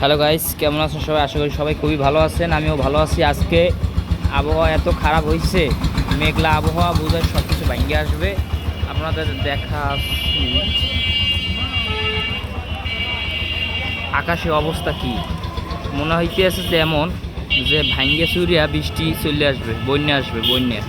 Hello guys, কেমন আছেন সবাই? আশা করি সবাই খুবই ভালো আছেন। আমিও ভালো আছি। আজকে আবহাওয়া এত খারাপ হয়েছে, মেঘলা আবহাওয়া, বোঝায় সব কিছু ভাঙ্গে আসবে। আপনাদের দেখা আকাশের অবস্থা কি মনে হইতেছে, যেমন যে ভাঙ্গে চুরিয়া বৃষ্টি চলে আসবে, বন্যা আসবে, বন্যা।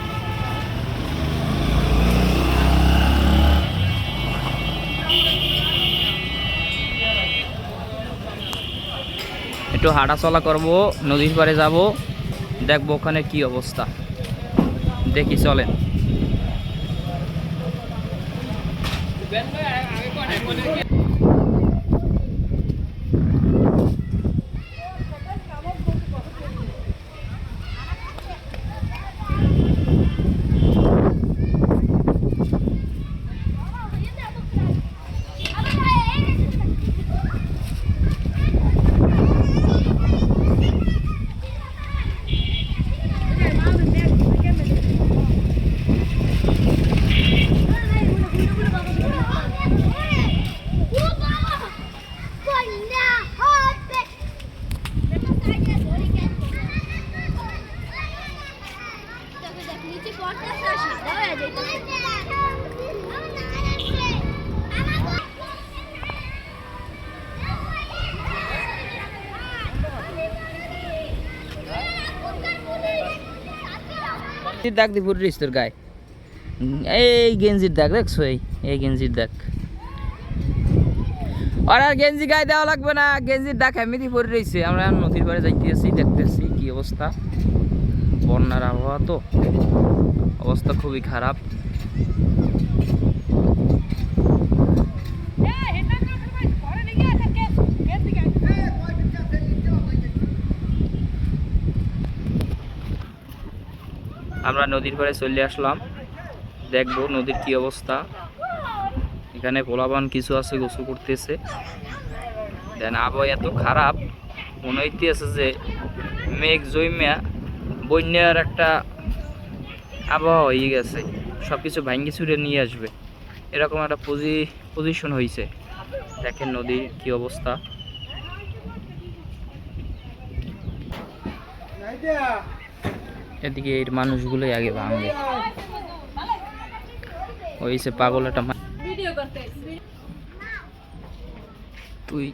একটু হাঁটাচলা করব, নদীর পাড়ে যাব, দেখবো ওখানে কি অবস্থা। দেখি চলেন। দাগ দি ফুটিস তোর গায়ে, এই গেঞ্জির দাগ দেখছো? এই গেঞ্জির দাগ। আর গেঞ্জি গায়ে দেওয়া লাগবে না, গেঞ্জির দাগ এমনি পড়ে রয়েছে। আমরা নদীর পাড়ে যাইতেছি, দেখতেছি কি অবস্থা। বন্যার আবহাওয়া তো, অবস্থা খুবই খারাপ। আমরা নদীর পাড়ে চলে আসলাম, দেখবো নদীর কি অবস্থা। এখানে পোলাবান কিছু আছে, গোসল করতেছে। দেন আবহাওয়া এত খারাপ, মনে হইতেছে যে মেঘ জৈমিয়া বন্যার একটা আবহাওয়া হয়ে গেছে, সব কিছু ভাঙ্গি ছুড়ে নিয়ে আসবে, এরকম একটা পজিশন হয়েছে। দেখেন নদীর কি অবস্থা। এদিকে এই মানুষগুলোই আগে ভাঙবে, হয়েছে পাগল একটা। তুই